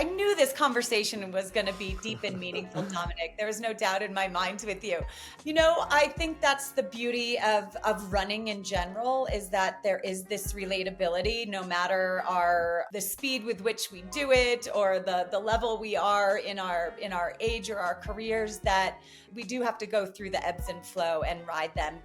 knew this conversation was going to be deep and meaningful, Dominic. There was no doubt in my mind with you. I think that's the beauty of running in general, is that there is this relatability, no matter the speed with which we do it, or the level we are in our age or our careers, that we do have to go through the ebbs and flow and ride them.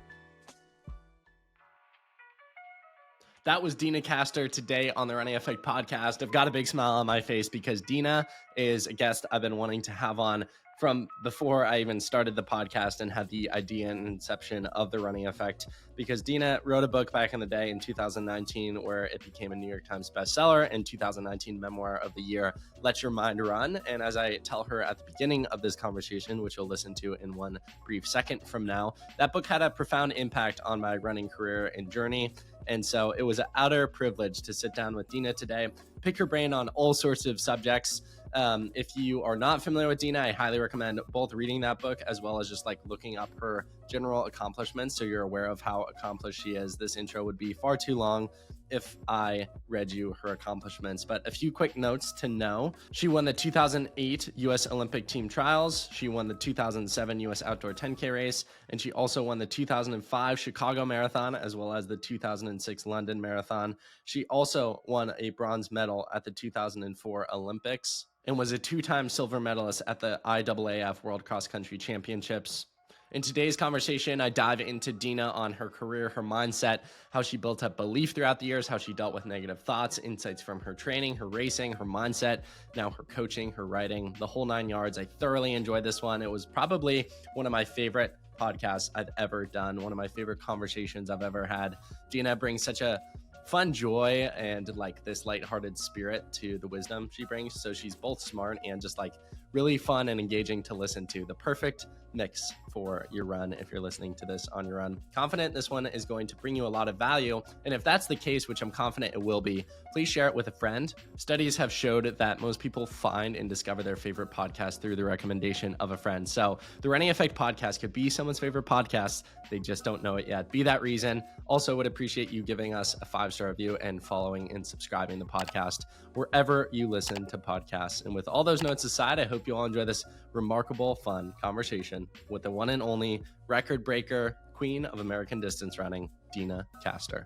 That was Deena Kastor today on the Running Effect podcast. I've got a big smile on my face because Deena is a guest I've been wanting to have on from before I even started the podcast and had the idea and inception of the Running Effect, because Deena wrote a book back in the day in 2019 where it became a New York Times bestseller, and 2019 memoir of the year, Let Your Mind Run. And as I tell her at the beginning of this conversation, which you'll listen to in one brief second from now, that book had a profound impact on my running career and journey. And so it was an utter privilege to sit down with Deena today, pick her brain on all sorts of subjects. If you are not familiar with Deena, I highly recommend both reading that book as well as just like looking up her general accomplishments so you're aware of how accomplished she is. This intro would be far too long if I read you her accomplishments, but a few quick notes to know. She won the 2008 U.S. Olympic team trials. She won the 2007 U.S. outdoor 10K race, and she also won the 2005 Chicago Marathon as well as the 2006 London Marathon. She also won a bronze medal at the 2004 Olympics and was a two-time silver medalist at the IAAF World Cross Country Championships. In today's conversation, I dive into Deena on her career, her mindset, how she built up belief throughout the years, how she dealt with negative thoughts, insights from her training, her racing, her mindset, now her coaching, her writing, the whole 9 yards. I thoroughly enjoyed this one. It was probably one of my favorite podcasts I've ever done, one of my favorite conversations I've ever had. Deena brings such a fun joy and like this lighthearted spirit to the wisdom she brings. So she's both smart and just like really fun and engaging to listen to. The perfect mix for your run if you're listening to this on your run. Confident this one is going to bring you a lot of value. And if that's the case, which I'm confident it will be, please share it with a friend. Studies have showed that most people find and discover their favorite podcast through the recommendation of a friend. So the Running Effect podcast could be someone's favorite podcast. They just don't know it yet. Be that reason. Also would appreciate you giving us a 5-star review and following and subscribing the podcast wherever you listen to podcasts. And with all those notes aside, I hope you all enjoy this remarkable, fun conversation with the one and only record breaker, queen of American distance running, Deena Kastor.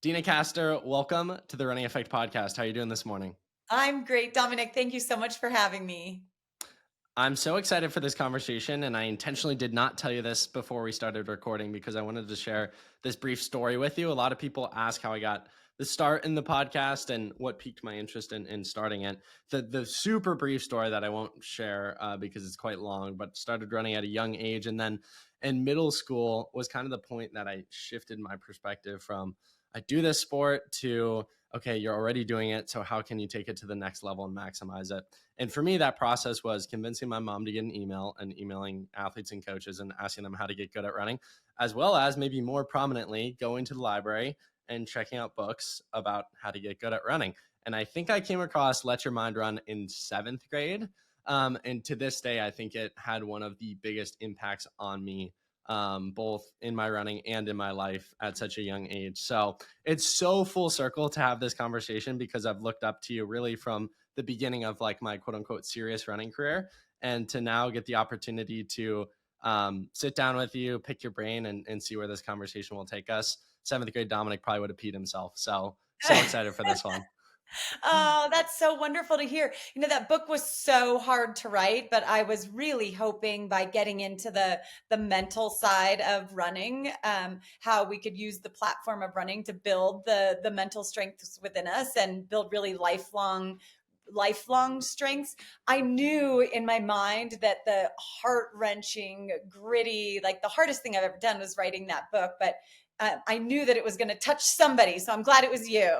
Deena Kastor, welcome to the Running Effect podcast. How are you doing this morning? I'm great, Dominic. Thank you so much for having me. I'm so excited for this conversation, and I intentionally did not tell you this before we started recording because I wanted to share this brief story with you. A lot of people ask how I got the start in the podcast and what piqued my interest in starting it. The super brief story that I won't share because it's quite long, but started running at a young age. And then in middle school was kind of the point that I shifted my perspective from I do this sport to, okay, you're already doing it, so how can you take it to the next level and maximize it? And for me, that process was convincing my mom to get an email and emailing athletes and coaches and asking them how to get good at running, as well as maybe more prominently going to the library and checking out books about how to get good at running. And I think I came across Let Your Mind Run in 7th grade. And to this day, I think it had one of the biggest impacts on me, both in my running and in my life at such a young age. So it's so full circle to have this conversation because I've looked up to you really from the beginning of like my quote unquote serious running career, and to now get the opportunity to sit down with you, pick your brain and see where this conversation will take us. 7th grade Dominic probably would have peed himself. So excited for this one. Oh, that's so wonderful to hear. That book was so hard to write, but I was really hoping by getting into the mental side of running, how we could use the platform of running to build the mental strengths within us and build really lifelong strengths. I knew in my mind that the heart-wrenching, gritty, like the hardest thing I've ever done was writing that book, but I knew that it was going to touch somebody. So I'm glad it was you.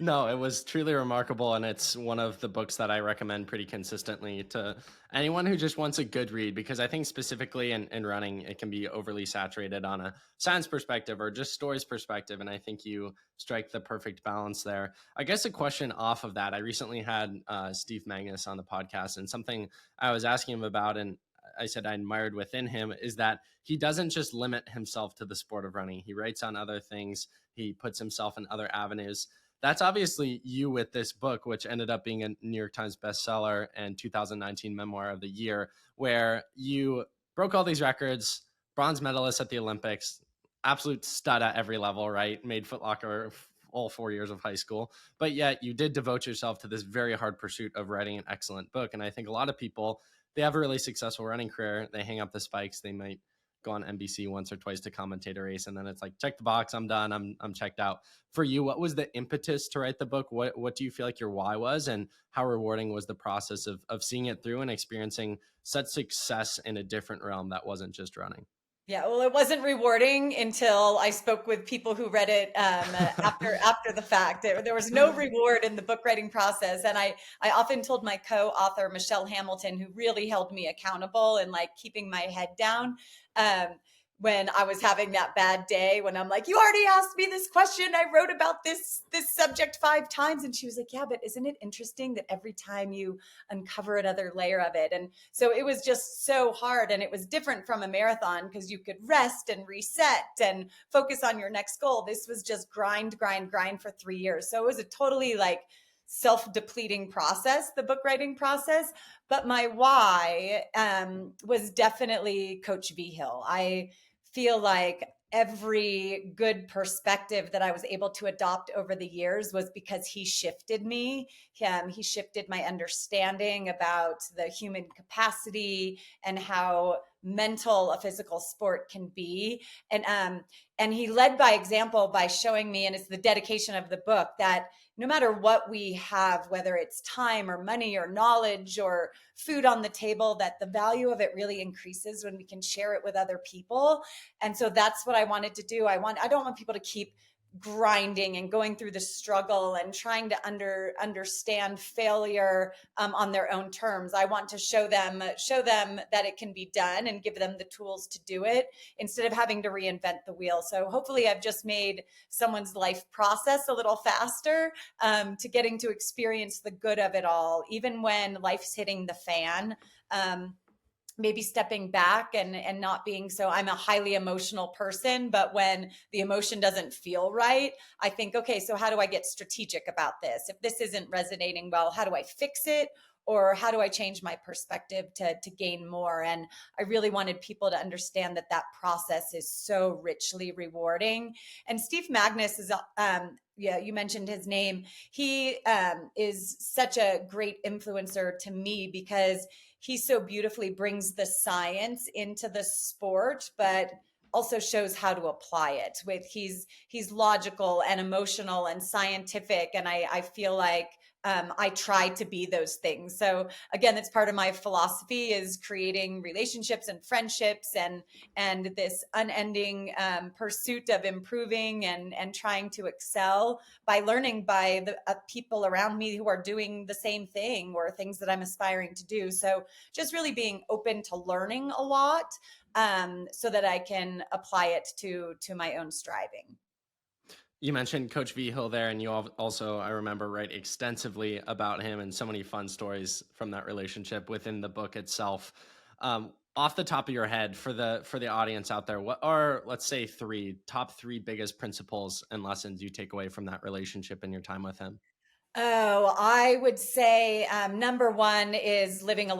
No, it was truly remarkable. And it's one of the books that I recommend pretty consistently to anyone who just wants a good read, because I think specifically in running, it can be overly saturated on a science perspective or just stories perspective. And I think you strike the perfect balance there. I guess a question off of that, I recently had Steve Magnus on the podcast, and something I was asking him about, and I said I admired within him, is that he doesn't just limit himself to the sport of running. He writes on other things. He puts himself in other avenues. that's obviously you with this book, which ended up being a New York Times bestseller and 2019 Memoir of the Year, where you broke all these records, bronze medalist at the Olympics, absolute stud at every level, right? Made Foot Locker all 4 years of high school, but yet you did devote yourself to this very hard pursuit of writing an excellent book. And I think a lot of people, they have a really successful running career, they hang up the spikes, they might go on NBC once or twice to commentate a race, and then it's like, check the box, I'm done, I'm checked out. For you, what was the impetus to write the book? What do you feel like your why was, and how rewarding was the process of seeing it through and experiencing such success in a different realm that wasn't just running? Yeah, well, it wasn't rewarding until I spoke with people who read it after the fact. There was no reward in the book writing process, and I often told my co-author Michelle Hamilton, who really held me accountable and like keeping my head down. Um, when I was having that bad day, when I'm like, you already asked me this question, I wrote about this subject 5 times, and she was like, yeah, but isn't it interesting that every time you uncover another layer of it? And so it was just so hard, and it was different from a marathon because you could rest and reset and focus on your next goal. This was just grind, grind, grind for 3 years. So it was a totally like self-depleting process, the book writing process. But my why was definitely Coach V Hill. I feel like every good perspective that I was able to adopt over the years was because he shifted me. He shifted my understanding about the human capacity and how mental a physical sport can be. And he led by example by showing me, and it's the dedication of the book, that no matter what we have, whether it's time or money or knowledge or food on the table, that the value of it really increases when we can share it with other people. And so that's what I wanted to do. I don't want people to keep grinding and going through the struggle and trying to understand failure on their own terms. I want to show them that it can be done and give them the tools to do it instead of having to reinvent the wheel. So hopefully I've just made someone's life process a little faster to getting to experience the good of it all, even when life's hitting the fan. Maybe stepping back and not being so, I'm a highly emotional person, but when the emotion doesn't feel right, I think, okay, so how do I get strategic about this? If this isn't resonating well, how do I fix it? Or how do I change my perspective to gain more? And I really wanted people to understand that process is so richly rewarding. And Steve Magnus is, yeah, you mentioned his name. He is such a great influencer to me because he so beautifully brings the science into the sport, but also shows how to apply it. He's logical and emotional and scientific, and I feel like I try to be those things. So again, that's part of my philosophy, is creating relationships and friendships and this unending pursuit of improving and trying to excel by learning by the people around me who are doing the same thing or things that I'm aspiring to do. So just really being open to learning a lot so that I can apply it to my own striving. You mentioned Coach V Hill there, and you also, I remember, write extensively about him and so many fun stories from that relationship within the book itself. Off the top of your head, for the audience out there, what are, let's say, top three biggest principles and lessons you take away from that relationship and your time with him? Oh, I would say number one is living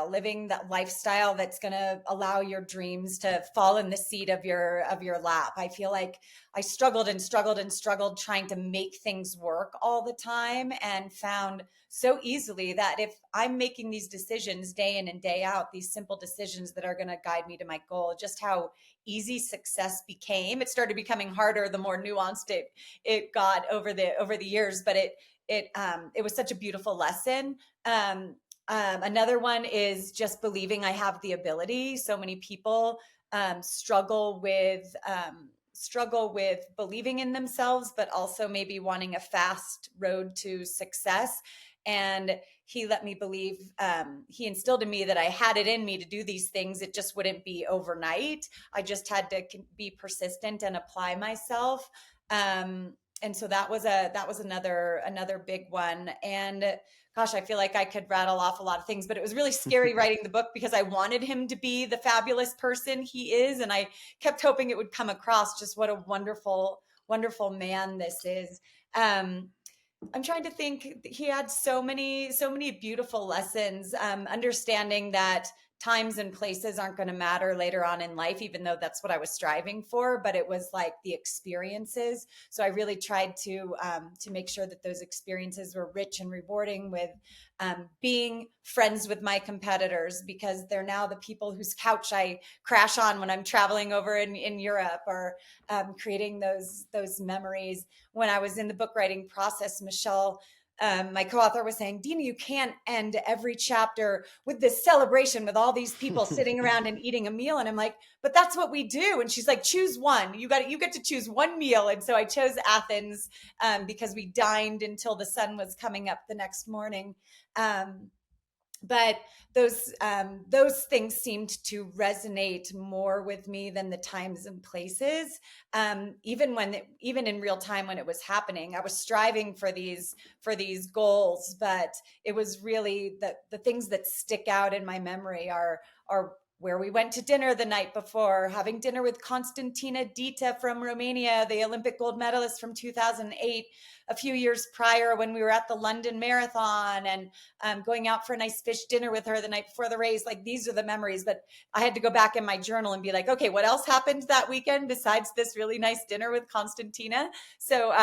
living that lifestyle that's going to allow your dreams to fall in the seat of your lap. I feel like I struggled and struggled and struggled trying to make things work all the time, and found so easily that if I'm making these decisions day in and day out, these simple decisions that are going to guide me to my goal, just how easy success became. It started becoming harder the more nuanced it got over the years, but it was such a beautiful lesson. Another one is just believing I have the ability. So many people struggle with believing in themselves, but also maybe wanting a fast road to success. And he let me believe, he instilled in me that I had it in me to do these things. It just wouldn't be overnight. I just had to be persistent and apply myself. And so that was another big one. And gosh, I feel like I could rattle off a lot of things, but it was really scary writing the book because I wanted him to be the fabulous person he is. And I kept hoping it would come across just what a wonderful, wonderful man this is. Um, I'm trying to think. He had so many beautiful lessons. Understanding that times and places aren't going to matter later on in life, even though that's what I was striving for. But it was like the experiences. So I really tried to make sure that those experiences were rich and rewarding. With being friends with my competitors, because they're now the people whose couch I crash on when I'm traveling over in Europe, or creating those memories. When I was in the book writing process, Michelle, my co-author, was saying, Deena, you can't end every chapter with this celebration with all these people sitting around and eating a meal. And I'm like, but that's what we do. And she's like, choose one. You get to choose one meal. And so I chose Athens, because we dined until the sun was coming up the next morning. Um, but those things seemed to resonate more with me than the times and places. Even in real time when it was happening, I was striving for these goals, but it was really the things that stick out in my memory are where we went to dinner the night before, having dinner with Constantina Dita from Romania, the Olympic gold medalist from 2008, a few years prior when we were at the London Marathon, and going out for a nice fish dinner with her the night before the race. Like, these are the memories. But I had to go back in my journal and be like, okay, what else happened that weekend besides this really nice dinner with Constantina? So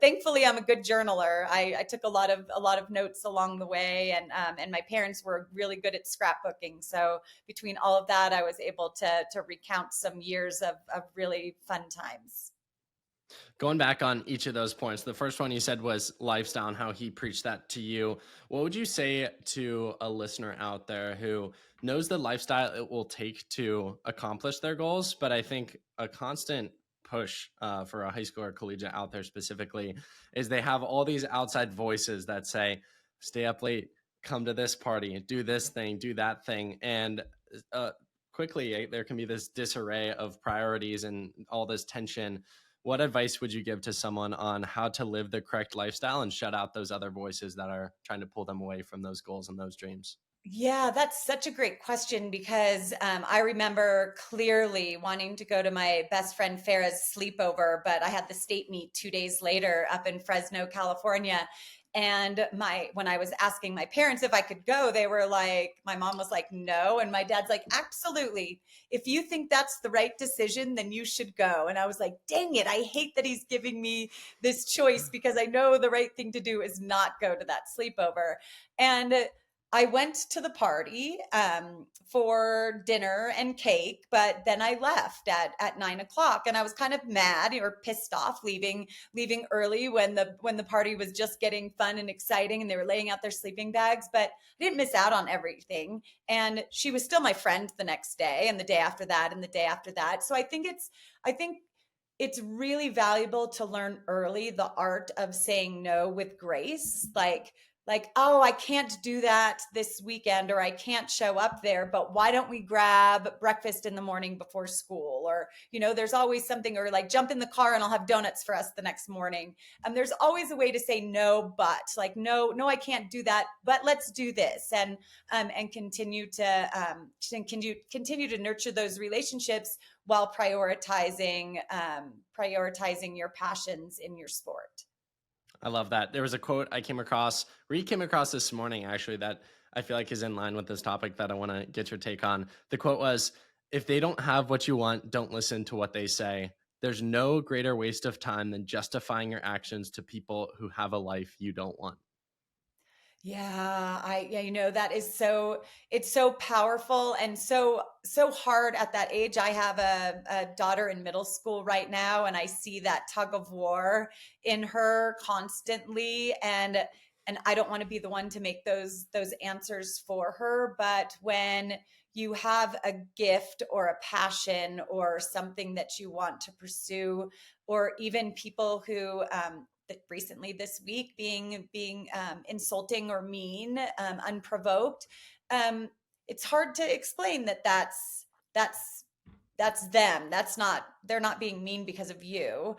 thankfully, I'm a good journaler. I took a lot of notes along the way, and my parents were really good at scrapbooking. So between all of that, I was able to recount some years of really fun times. Going back on each of those points, the first one you said was lifestyle and how he preached that to you. What would you say to a listener out there who knows the lifestyle it will take to accomplish their goals, but I think a constant push for a high school or collegiate out there specifically is they have all these outside voices that say, stay up late, come to this party, do this thing, do that thing. And quickly there can be this disarray of priorities and all this tension. What advice would you give to someone on how to live the correct lifestyle and shut out those other voices that are trying to pull them away from those goals and those dreams? Yeah, that's such a great question, because I remember clearly wanting to go to my best friend Farah's sleepover, but I had the state meet 2 days later up in Fresno, California. And when I was asking my parents if I could go, they were like, my mom was like, no. And my dad's like, absolutely. If you think that's the right decision, then you should go. And I was like, dang it, I hate that he's giving me this choice, because I know the right thing to do is not go to that sleepover. And I went to the party for dinner and cake, but then I left at 9 o'clock, and I was kind of mad or pissed off leaving early when the party was just getting fun and exciting, and they were laying out their sleeping bags. But I didn't miss out on everything, and she was still my friend the next day, and the day after that, and the day after that. So I think it's really valuable to learn early the art of saying no with grace. Like, oh, I can't do that this weekend, or I can't show up there, but why don't we grab breakfast in the morning before school? Or, there's always something. Or like, jump in the car and I'll have donuts for us the next morning. There's always a way to say no, but like, no, I can't do that, but let's do this. And continue to nurture those relationships while prioritizing your passions in your sport. I love that. There was a quote I came across, this morning, actually, that I feel like is in line with this topic that I want to get your take on. The quote was, if they don't have what you want, don't listen to what they say. There's no greater waste of time than justifying your actions to people who have a life you don't want. Yeah, that is it's so powerful and so hard at that age. I have a daughter in middle school right now, and I see that tug of war in her constantly, and I don't want to be the one to make those answers for her. But when you have a gift or a passion or something that you want to pursue, or even people who that recently this week being insulting or mean, unprovoked, um, it's hard to explain that's that's them. They're not being mean because of you.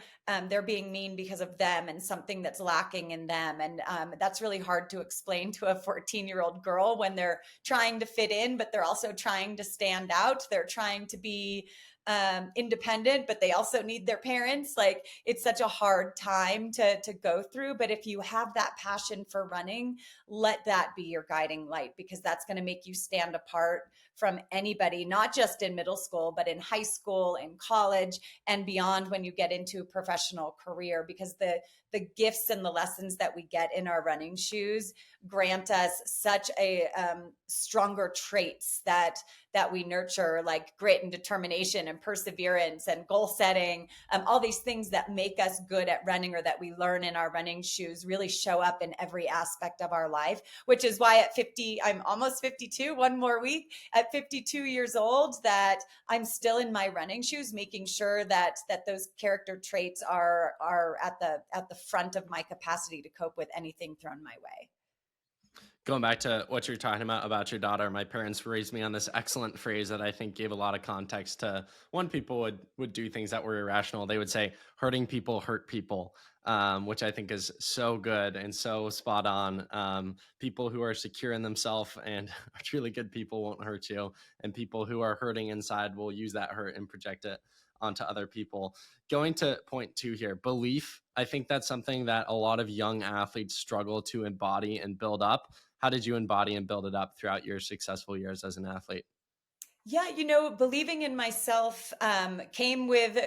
They're being mean because of them and something that's lacking in them. And that's really hard to explain to a 14-year-old girl when they're trying to fit in, but they're also trying to stand out. They're trying to be independent, but they also need their parents. Like, it's such a hard time to go through. But if you have that passion for running, let that be your guiding light, because that's going to make you stand apart from anybody, not just in middle school, but in high school, in college, and beyond when you get into a professional career, because the gifts and the lessons that we get in our running shoes grant us such a stronger traits that we nurture, like grit and determination and perseverance and goal setting. All these things that make us good at running, or that we learn in our running shoes, really show up in every aspect of our life, which is why at 50, I'm almost 52, one more week, at 52 years old, that I'm still in my running shoes, making sure that those character traits are at the front of my capacity to cope with anything thrown my way. Going back to what you're talking about your daughter, my parents raised me on this excellent phrase that I think gave a lot of context to when people would do things that were irrational. They would say, hurting people hurt people, which I think is so good and so spot on. People who are secure in themselves and are truly good people won't hurt you, and people who are hurting inside will use that hurt and project it onto other people. Going to point two here, belief. I think that's something that a lot of young athletes struggle to embody and build up. How did you embody and build it up throughout your successful years as an athlete? Yeah, believing in myself came with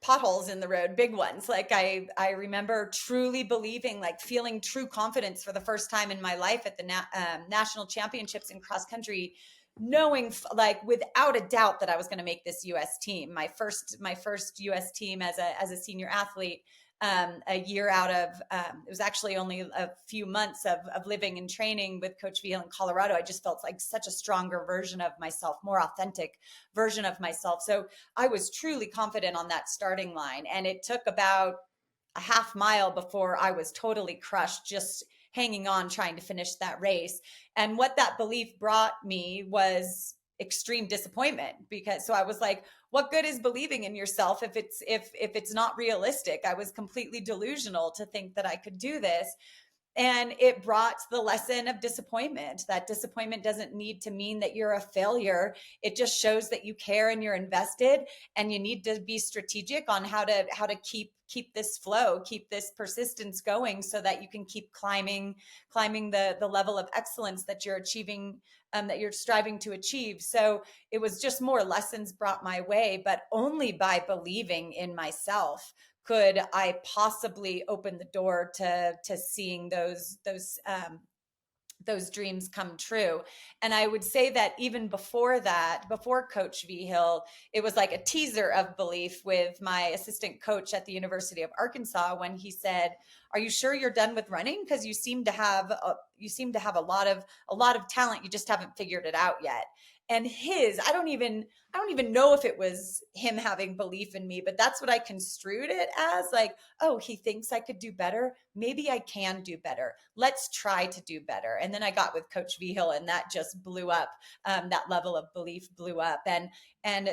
potholes in the road, big ones. Like, I remember truly believing, like feeling true confidence for the first time in my life at the national championships in cross country, knowing like without a doubt that I was going to make this U.S. team, my first U.S. team as a senior athlete. A year out of it was actually only a few months of living and training with Coach Veal in Colorado. I just felt like such a stronger version of myself, more authentic version of myself. So I was truly confident on that starting line, and it took about a half mile before I was totally crushed, just hanging on, trying to finish that race. And what that belief brought me was extreme disappointment, because so I was like, what good is believing in yourself if it's not realistic? I was completely delusional to think that I could do this. And it brought the lesson of disappointment. That disappointment doesn't need to mean that you're a failure. It just shows that you care and you're invested, and you need to be strategic on how to keep this flow, keep this persistence going, so that you can keep climbing the level of excellence that you're achieving, that you're striving to achieve. So it was just more lessons brought my way, but only by believing in myself could I possibly open the door to seeing those dreams come true. And I would say that even before that, before Coach V Hill, it was like a teaser of belief with my assistant coach at the University of Arkansas, when he said, "Are you sure you're done with running? Because you seem to have a lot of talent. You just haven't figured it out yet." And I don't even know if it was him having belief in me, but that's what I construed it as. Like, oh, he thinks I could do better. Maybe I can do better. Let's try to do better. And then I got with Coach V Hill, and that just blew up. That level of belief blew up. And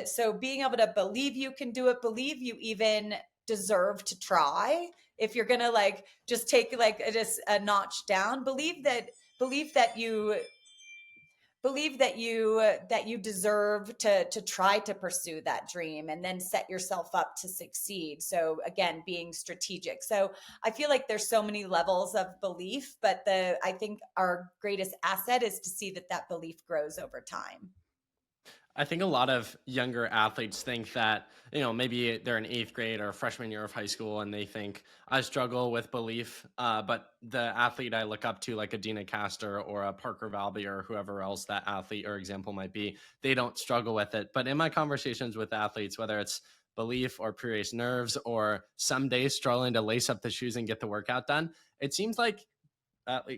so being able to believe you can do it, believe you even deserve to try. If you're gonna like just take like just a notch down, believe that you deserve to try to pursue that dream, and then set yourself up to succeed. So again, being strategic. So I feel like there's so many levels of belief, but I think our greatest asset is to see that belief grows over time. I think a lot of younger athletes think that, maybe they're in eighth grade or a freshman year of high school and they think, I struggle with belief. But the athlete I look up to, like a Deena Kastor or a Parker Valby or whoever else that athlete or example might be, they don't struggle with it. But in my conversations with athletes, whether it's belief or pre-race nerves or some days struggling to lace up the shoes and get the workout done, it seems like,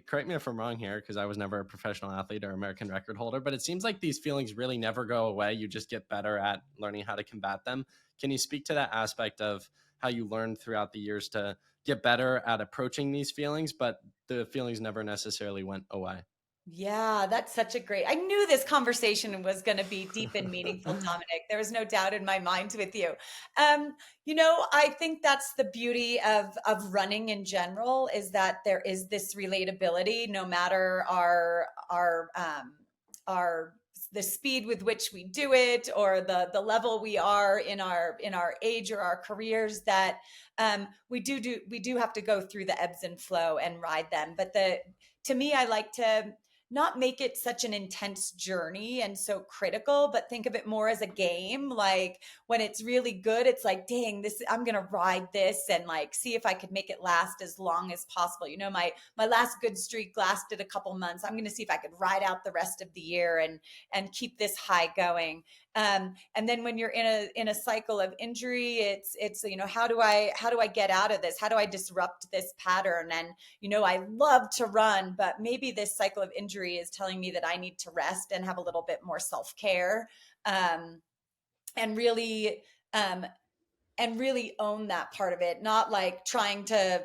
correct me if I'm wrong here, because I was never a professional athlete or American record holder, but it seems like these feelings really never go away. You just get better at learning how to combat them. Can you speak to that aspect of how you learned throughout the years to get better at approaching these feelings, but the feelings never necessarily went away? Yeah, that's such a great. I knew this conversation was going to be deep and meaningful, Dominic. There was no doubt in my mind with you. I think that's the beauty of running in general, is that there is this relatability, no matter our the speed with which we do it, or the level we are in our age or our careers, that we do have to go through the ebbs and flow and ride them. But to me, I like to not make it such an intense journey and so critical, but think of it more as a game. Like when it's really good, it's like, dang, this, I'm gonna ride this and like see if I could make it last as long as possible. You know, my last good streak lasted a couple months. I'm gonna see if I could ride out the rest of the year and keep this high going. And then when you're in a cycle of injury, it's you know, how do I get out of this? How do I disrupt this pattern? And you know, I love to run, but maybe this cycle of injury is telling me that I need to rest and have a little bit more self-care, and really um, and really own that part of it, not like trying to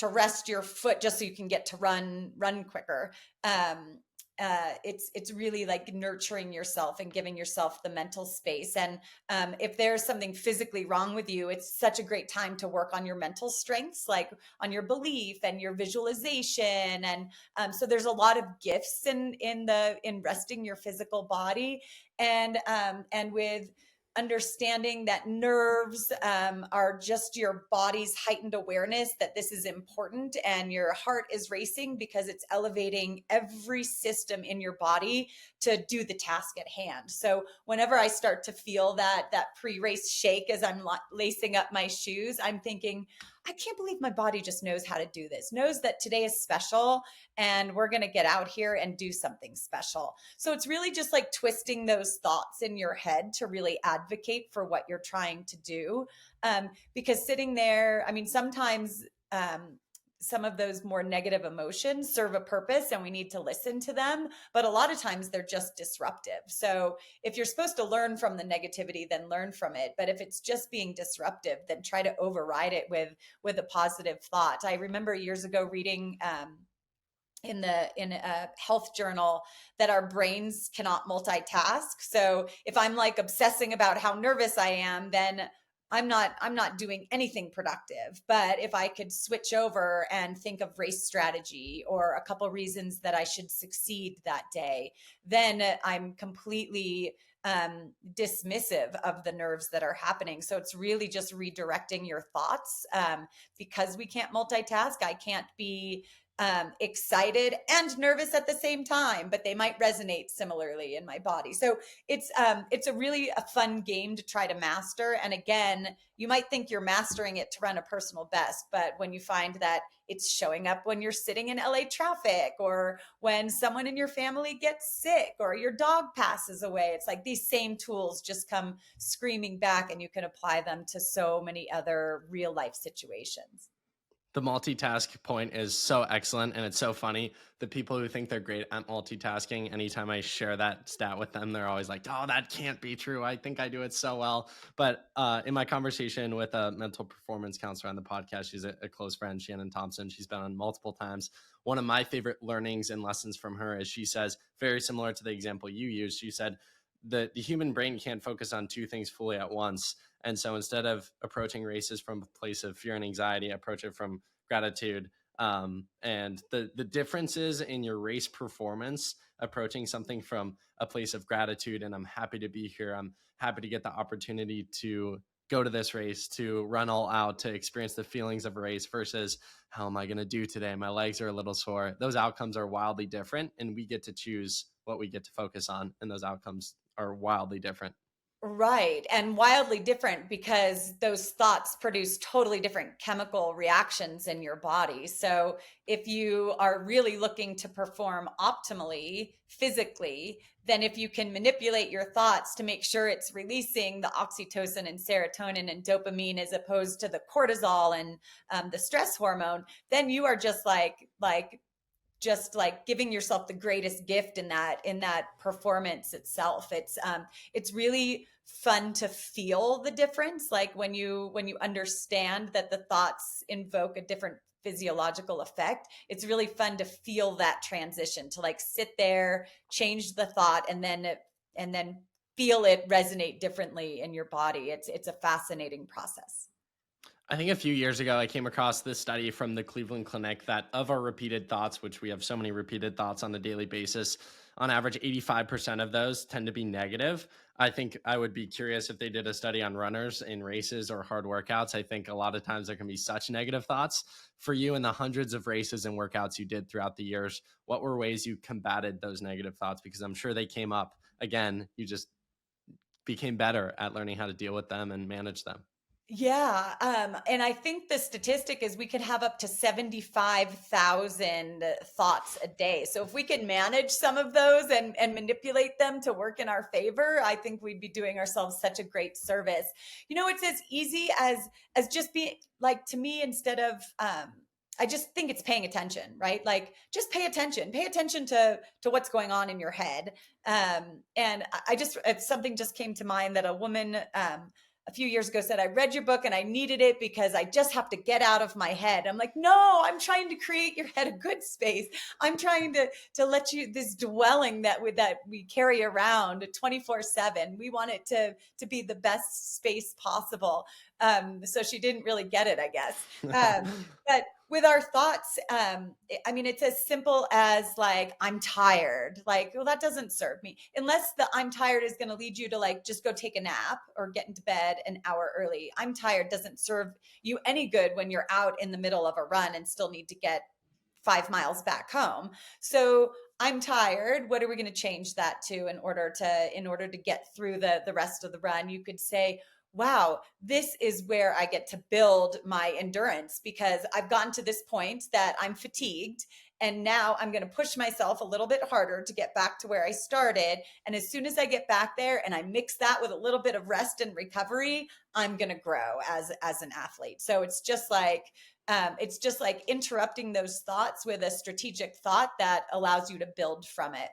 rest your foot just so you can get to run quicker. It's really like nurturing yourself and giving yourself the mental space. And if there's something physically wrong with you, it's such a great time to work on your mental strengths, like on your belief and your visualization. And so there's a lot of gifts in resting your physical body, and with understanding that nerves are just your body's heightened awareness that this is important, and your heart is racing because it's elevating every system in your body to do the task at hand. So whenever I start to feel that pre-race shake as I'm lacing up my shoes, I'm thinking, I can't believe my body just knows how to do this, knows that today is special and we're going to get out here and do something special. So it's really just like twisting those thoughts in your head to really advocate for what you're trying to do. Because sitting there, I mean, sometimes some of those more negative emotions serve a purpose and we need to listen to them, but a lot of times they're just disruptive. So if you're supposed to learn from the negativity, then learn from it. But if it's just being disruptive, then try to override it with a positive thought. I remember years ago reading in a health journal that our brains cannot multitask. So if I'm like obsessing about how nervous I am, then I'm not doing anything productive. But if I could switch over and think of race strategy or a couple reasons that I should succeed that day, then I'm completely dismissive of the nerves that are happening. So it's really just redirecting your thoughts. Because we can't multitask, I can't be excited and nervous at the same time, but they might resonate similarly in my body. So it's a really a fun game to try to master. And again, you might think you're mastering it to run a personal best, but when you find that it's showing up when you're sitting in LA traffic, or when someone in your family gets sick, or your dog passes away, it's like these same tools just come screaming back, and you can apply them to so many other real life situations. The multitask point is so excellent, and it's so funny. The people who think they're great at multitasking, anytime I share that stat with them, they're always like, oh, that can't be true. I think I do it so well. But in my conversation with a mental performance counselor on the podcast, she's a close friend, Shannon Thompson. She's been on multiple times. One of my favorite learnings and lessons from her is she says, very similar to the example you used, she said, the human brain can't focus on two things fully at once. And so instead of approaching races from a place of fear and anxiety, approach it from gratitude. And the differences in your race performance, approaching something from a place of gratitude, and I'm happy to be here. I'm happy to get the opportunity to go to this race, to run all out, to experience the feelings of a race, versus how am I going to do today? My legs are a little sore. Those outcomes are wildly different, and we get to choose what we get to focus on. And those outcomes are wildly different. Right. And wildly different because those thoughts produce totally different chemical reactions in your body. So if you are really looking to perform optimally physically, then if you can manipulate your thoughts to make sure it's releasing the oxytocin and serotonin and dopamine as opposed to the cortisol and the stress hormone, then you are just like giving yourself the greatest gift in that performance itself. It's really fun to feel the difference, like when you understand that the thoughts invoke a different physiological effect. It's really fun to feel that transition, to like sit there, change the thought, and then feel it resonate differently in your body. It's a fascinating process. I think a few years ago, I came across this study from the Cleveland Clinic that of our repeated thoughts, which we have so many repeated thoughts on a daily basis, on average, 85% of those tend to be negative. I think I would be curious if they did a study on runners in races or hard workouts. I think a lot of times there can be such negative thoughts. For you, in the hundreds of races and workouts you did throughout the years, what were ways you combated those negative thoughts? Because I'm sure they came up. Again, you just became better at learning how to deal with them and manage them. Yeah, and I think the statistic is we could have up to 75,000 thoughts a day. So if we can manage some of those and manipulate them to work in our favor, I think we'd be doing ourselves such a great service. It's as easy as just being like, to me, instead of I just think it's paying attention, right? Like, just pay attention. Pay attention to what's going on in your head. And I just, something just came to mind that a woman a few years ago said, I read your book and I needed it because I just have to get out of my head. I'm like, no, I'm trying to create your head a good space. I'm trying to let you, this dwelling that we carry around 24/7. We want it to be the best space possible. So she didn't really get it, I guess. But with our thoughts, I mean, it's as simple as like, I'm tired. Like, well, that doesn't serve me. Unless the I'm tired is going to lead you to like, just go take a nap or get into bed an hour early. I'm tired doesn't serve you any good when you're out in the middle of a run and still need to get 5 miles back home. So I'm tired. What are we going to change that to in order to get through the rest of the run? You could say, wow, this is where I get to build my endurance because I've gotten to this point that I'm fatigued. And now I'm going to push myself a little bit harder to get back to where I started. And as soon as I get back there and I mix that with a little bit of rest and recovery, I'm going to grow as an athlete. So it's just like interrupting those thoughts with a strategic thought that allows you to build from it.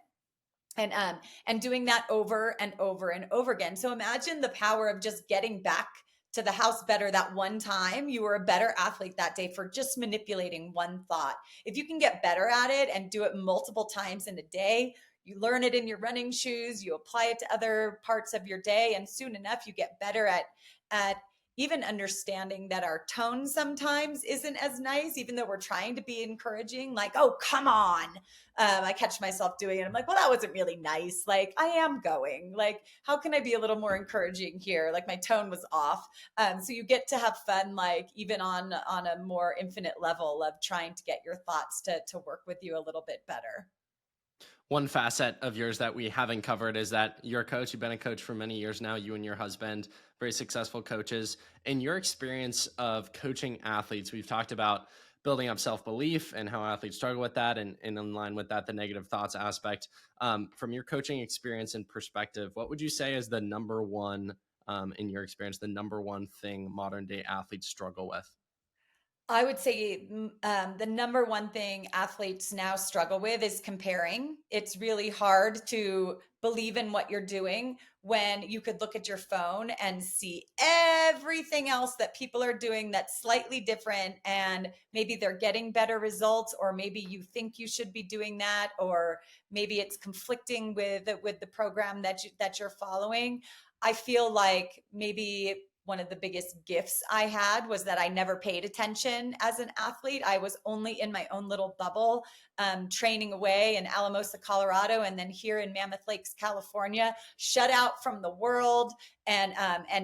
And doing that over and over and over again. So imagine the power of just getting back to the house better that one time. You were a better athlete that day for just manipulating one thought. If you can get better at it and do it multiple times in a day, you learn it in your running shoes, you apply it to other parts of your day, and soon enough you get better at even understanding that our tone sometimes isn't as nice, even though we're trying to be encouraging, like, oh, come on. I catch myself doing it. I'm like, well, that wasn't really nice. Like, I am going. Like, how can I be a little more encouraging here? Like, my tone was off. So you get to have fun, like, even on a more infinite level of trying to get your thoughts to work with you a little bit better. One facet of yours that we haven't covered is that you're a coach. You've been a coach for many years now, you and your husband, very successful coaches. In your experience of coaching athletes, we've talked about building up self-belief and how athletes struggle with that, and in line with that, the negative thoughts aspect. From your coaching experience and perspective, what would you say is the number one, in your experience, the number one thing modern day athletes struggle with? I would say the number one thing athletes now struggle with is comparing. It's really hard to believe in what you're doing when you could look at your phone and see everything else that people are doing that's slightly different, and maybe they're getting better results, or maybe you think you should be doing that, or maybe it's conflicting with the program that you're following. I feel like maybe one of the biggest gifts I had was that I never paid attention as an athlete. I was only in my own little bubble, training away in Alamosa, Colorado, and then here in Mammoth Lakes, California, shut out from the world and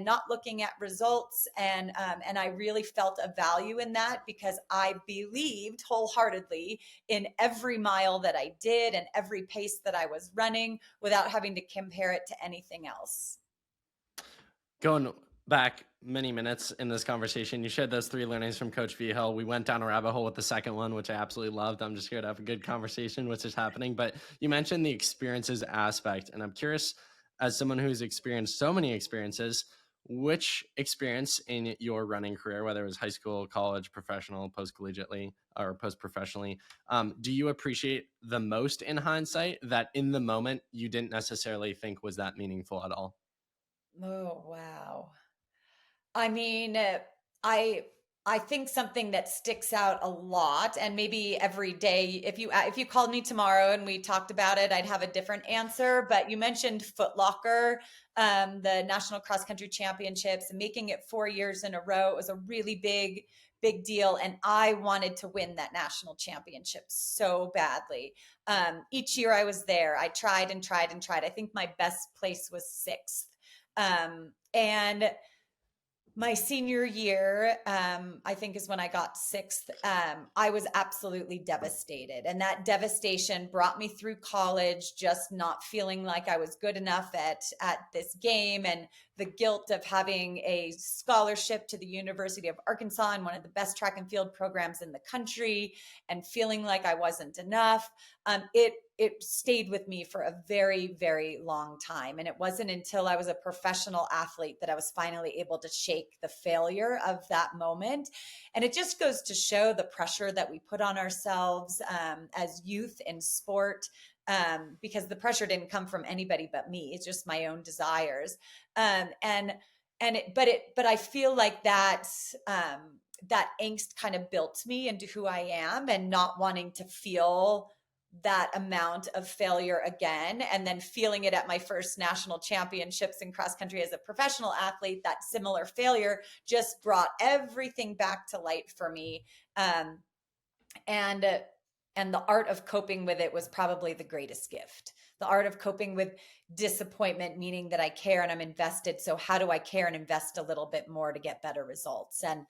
not looking at results. And I really felt a value in that because I believed wholeheartedly in every mile that I did and every pace that I was running without having to compare it to anything else. Going back many minutes in this conversation, you shared those three learnings from Coach V Hill. We went down a rabbit hole with the second one, which I absolutely loved. I'm just here to have a good conversation, which is happening. But you mentioned the experiences aspect, and I'm curious, as someone who's experienced so many experiences, which experience in your running career, whether it was high school, college, professional, post collegiately, or post professionally, do you appreciate the most in hindsight that in the moment you didn't necessarily think was that meaningful at all? Oh, wow. I mean, I I think something that sticks out a lot, and maybe every day, if you called me tomorrow and we talked about it, I'd have a different answer. But you mentioned Foot Locker, the National Cross Country Championships, and making it 4 years in a row. It was a really big deal. And I wanted to win that national championship so badly. Each year I was there, I tried and tried and tried. I think my best place was sixth. And my senior year, I think is when I got sixth. I was absolutely devastated. And that devastation brought me through college, just not feeling like I was good enough at this game, and the guilt of having a scholarship to the University of Arkansas and one of the best track and field programs in the country, and feeling like I wasn't enough. It stayed with me for a very, very long time. And it wasn't until I was a professional athlete that I was finally able to shake the failure of that moment. And it just goes to show the pressure that we put on ourselves as youth in sport, because the pressure didn't come from anybody but me. It's just my own desires. But I feel like that angst kind of built me into who I am, and not wanting to feel that amount of failure again, and then feeling it at my first national championships in cross country as a professional athlete. That similar failure just brought everything back to light for me. And the art of coping with it was probably the greatest gift. The art of coping with disappointment, meaning that I care and I'm invested. So how do I care and invest a little bit more to get better results? And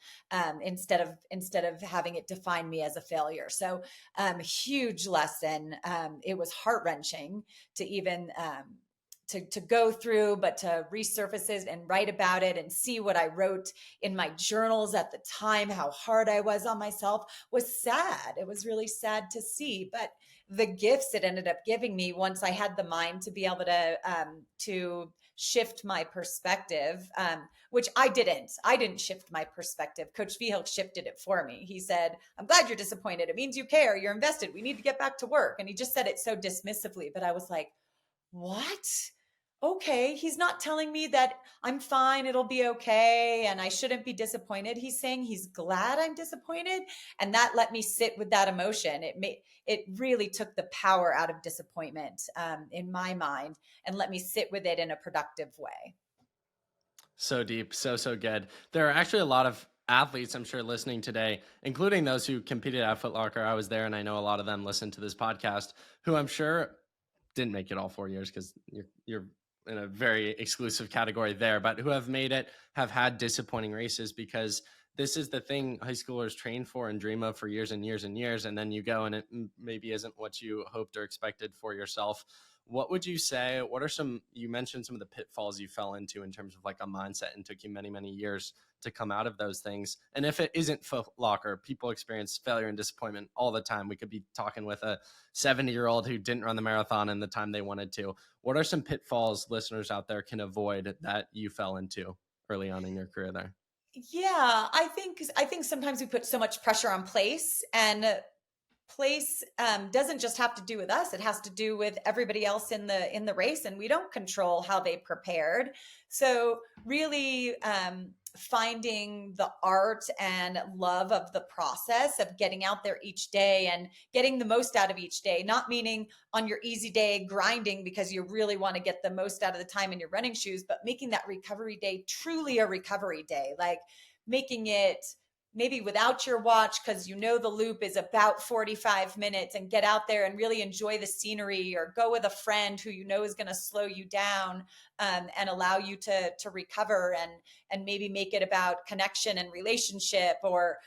instead of having it define me as a failure. So huge lesson. It was heart-wrenching to even to go through, but to resurface it and write about it and see what I wrote in my journals at the time, how hard I was on myself, was sad. It was really sad to see. But the gifts it ended up giving me, once I had the mind to be able to shift my perspective, which I didn't shift my perspective. Coach Vihil shifted it for me. He said, "I'm glad you're disappointed. It means you care. You're invested. We need to get back to work." And he just said it so dismissively, but I was like, what? Okay, he's not telling me that I'm fine, it'll be okay, and I shouldn't be disappointed. He's saying he's glad I'm disappointed, and that let me sit with that emotion. It really took the power out of disappointment in my mind, and let me sit with it in a productive way. So deep, so good. There are actually a lot of athletes, I'm sure, listening today, including those who competed at Foot Locker. I was there, and I know a lot of them listen to this podcast, who I'm sure didn't make it all 4 years, because you're in a very exclusive category there, but who have made it, have had disappointing races, because this is the thing high schoolers train for and dream of for years and years and years. And then you go and it maybe isn't what you hoped or expected for yourself. What would you say? What are you mentioned some of the pitfalls you fell into in terms of like a mindset, and took you many, many years to come out of those things. And if it isn't Foot Locker, people experience failure and disappointment all the time. We could be talking with a 70-year-old who didn't run the marathon in the time they wanted to. What are some pitfalls listeners out there can avoid that you fell into early on in your career there? Yeah, I think sometimes we put so much pressure on place, and place doesn't just have to do with us. It has to do with everybody else in the race, and we don't control how they prepared. So really finding the art and love of the process of getting out there each day and getting the most out of each day, not meaning on your easy day grinding because you really want to get the most out of the time in your running shoes, but making that recovery day truly a recovery day, like making it maybe without your watch, because you know the loop is about 45 minutes, and get out there and really enjoy the scenery, or go with a friend who you know is going to slow you down and allow you to recover, and maybe make it about connection and relationship, or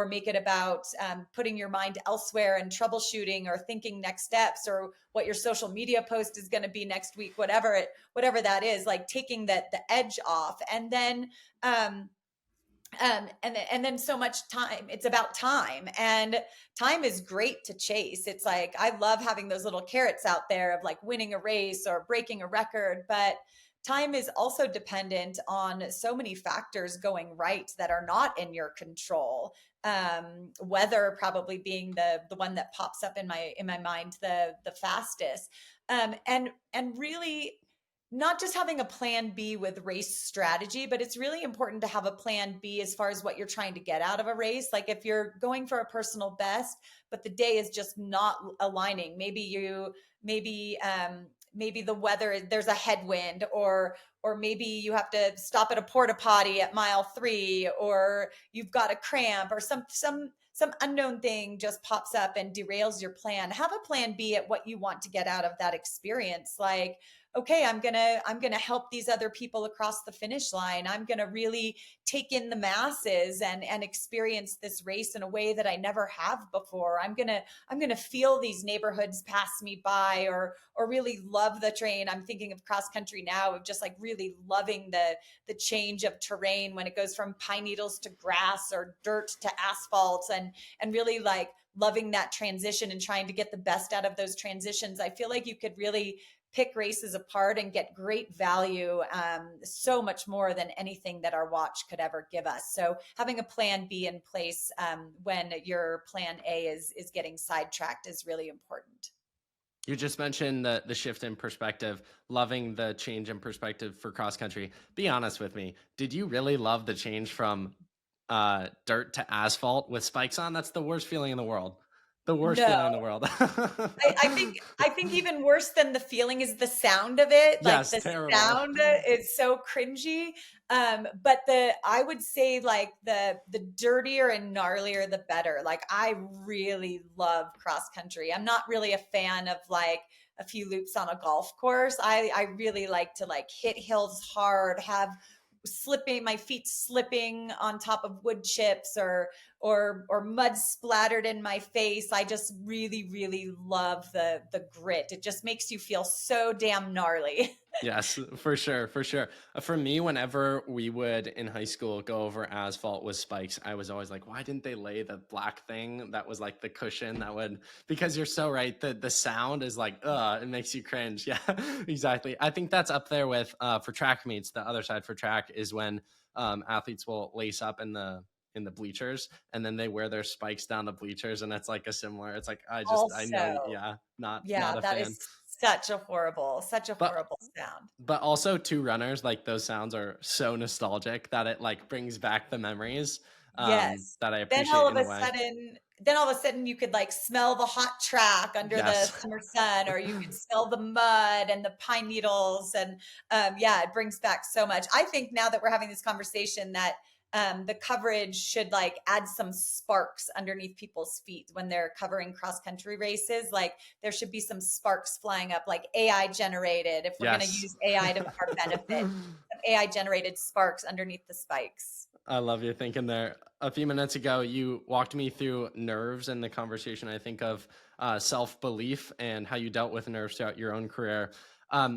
make it about putting your mind elsewhere and troubleshooting, or thinking next steps, or what your social media post is going to be next week, whatever that is, like taking the edge off. And then and then so much time, it's about time, and time is great to chase. It's like, I love having those little carrots out there of like winning a race or breaking a record, but time is also dependent on so many factors going right that are not in your control. Weather probably being the one that pops up in my mind the fastest. And really not just having a plan B with race strategy, but it's really important to have a plan B as far as what you're trying to get out of a race. Like if you're going for a personal maybe the weather, there's a headwind, or maybe you have to stop at a porta potty at mile 3, or you've got a cramp, or some unknown thing just pops up and derails your plan. Have a plan B at what you want to get out of that experience. Like, okay, I'm gonna help these other people across the finish line. I'm gonna really take in the masses and experience this race in a way that I never have before. I'm gonna feel these neighborhoods pass me by, or really love the terrain. I'm thinking of cross country now, of just like really loving the change of terrain when it goes from pine needles to grass or dirt to asphalt, and really like loving that transition and trying to get the best out of those transitions. I feel like you could really pick races apart and get great value, so much more than anything that our watch could ever give us. So having a plan B in place, when your plan A is getting sidetracked, is really important. You just mentioned the shift in perspective, loving the change in perspective for cross country. Be honest with me. Did you really love the change from dirt to asphalt with spikes on? That's the worst feeling in the world. The worst No, feeling in the world. I think even worse than the feeling is the sound of it. Like Yes, the terrible. sound is so cringy. But I would say like the dirtier and gnarlier the better. Like I really love cross country. I'm not really a fan of like a few loops on a golf course. I really like to like hit hills hard, have slipping my feet slipping on top of wood chips, or mud splattered in my face. I just really love the grit. It just makes you feel so damn gnarly. Yes, for sure, for sure. For me, whenever we would in high school go over asphalt with spikes, I was always like, why didn't they lay the black thing that was like the cushion that would, because you're so right, the sound is like, it makes you cringe. Yeah, exactly. I think that's up there with for track meets. The other side for track is when athletes will lace up in the bleachers and then they wear their spikes down the bleachers, and it's like a similar, it's like I know, Also, yeah, not yeah, a that fan. is such a But horrible sound. also two runners, like those sounds are so nostalgic that it like brings back the memories, Yes. that I Then appreciate all of in a a way. sudden then all of a sudden you could like smell the hot track under the Yes. summer sun, or you could smell the mud and the pine needles. And yeah, it brings back so much. I think now that we're having this conversation, that the coverage should like add some sparks underneath people's feet when they're covering cross country races. Like there should be some sparks flying up, like AI generated, if we're going to Yes. use AI to our benefit, some AI generated sparks underneath the spikes. I love you thinking there. A few minutes ago, you walked me through nerves in the conversation. I think of self belief and how you dealt with nerves throughout your own career.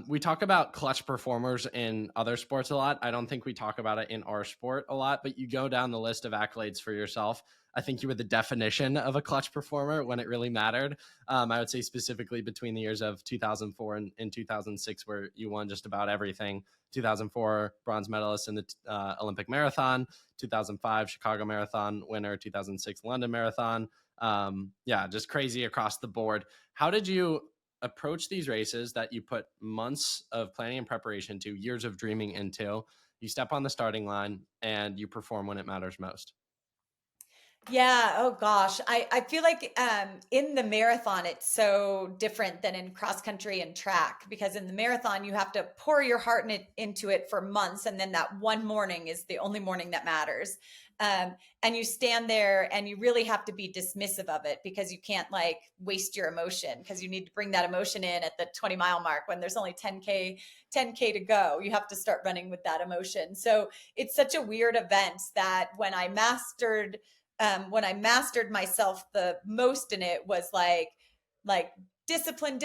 We talk about clutch performers in other sports a lot. I don't think we talk about it in our sport a lot, but you go down the list of accolades for yourself. I think you were the definition of a clutch performer when it really mattered. I would say specifically between the years of 2004 and 2006, where you won just about everything. 2004 bronze medalist in the Olympic marathon, 2005 Chicago Marathon winner, 2006 London Marathon. Yeah, just crazy across the board. How did you approach these races that you put months of planning and preparation to, years of dreaming into? You step on the starting line and you perform when it matters most. Yeah. Oh gosh. I feel like in the marathon it's so different than in cross country and track, because in the marathon you have to pour your heart into it for months, and then that one morning is the only morning that matters. And you stand there and you really have to be dismissive of it, because you can't like waste your emotion, because you need to bring that emotion in at the 20-mile mark when there's only 10K to go. You have to start running with that emotion. So it's such a weird event that when I mastered myself the most in it was like discipline